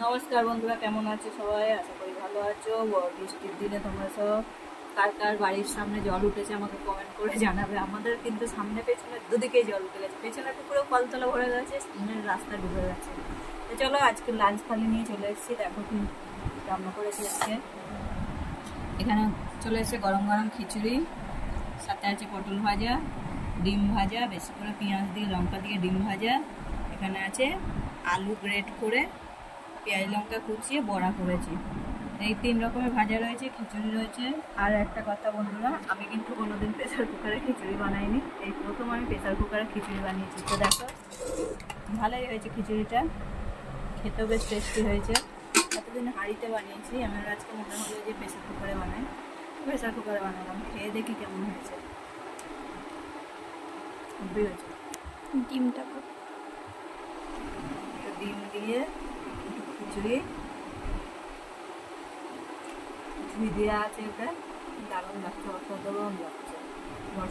নমস্কার বন্ধুরা, কেমন আছো সবাই? আশা করি ভালো আছো। বৃষ্টির দিনে তোমরা সব কার কার বাড়ির সামনে জল উঠেছে আমাকে কমেন্ট করে জানাবে। আমাদের কিন্তু সামনে পেছনে দুদিকেই জল উঠে গেছে, পেছনে পুকুরেও কলতলা ভরে গেছে, সামনের রাস্তা ডুবে গেছে। তো চলো আজকে লাঞ্চ থালি নিয়ে চলে এসেছি। দেখো কি রান্না করেছি আজকে। এখানে চলে এসেছে গরম গরম খিচুড়ি, সাথে আছে পটল ভাজা, ডিম ভাজা, বেশি করে পেঁয়াজ দিয়ে লঙ্কা দিয়ে ডিম ভাজা। এখানে আছে আলু গ্রেট করে পেঁয়াজ লঙ্কা কুচিয়ে বড়া করেছি। এই 3 রকমের ভাজা রয়েছে, খিচুড়ি রয়েছে। আর একটা কথা বন্ধুরা, আমি কিন্তু কোনোদিন প্রেসার কুকারে খিচুড়ি বানাইনি, এই প্রথম আমি প্রেসার কুকারে খিচুড়ি বানিয়েছি। তো দেখো ভালোই হয়েছে খিচুড়িটা, খেতেও বেশ টেস্টি হয়েছে। এতদিন হাঁড়িতে বানিয়েছি, আমার আজকে মনে হলো যে প্রেসার কুকারে বানাই, প্রেসার কুকারে বানালাম। খেয়ে দেখি কেমন হয়েছে। খুবই হয়েছে। ডিমটা ডিম দিয়ে একটু খিচুড়ি ঘি দেওয়া আছে, ওটা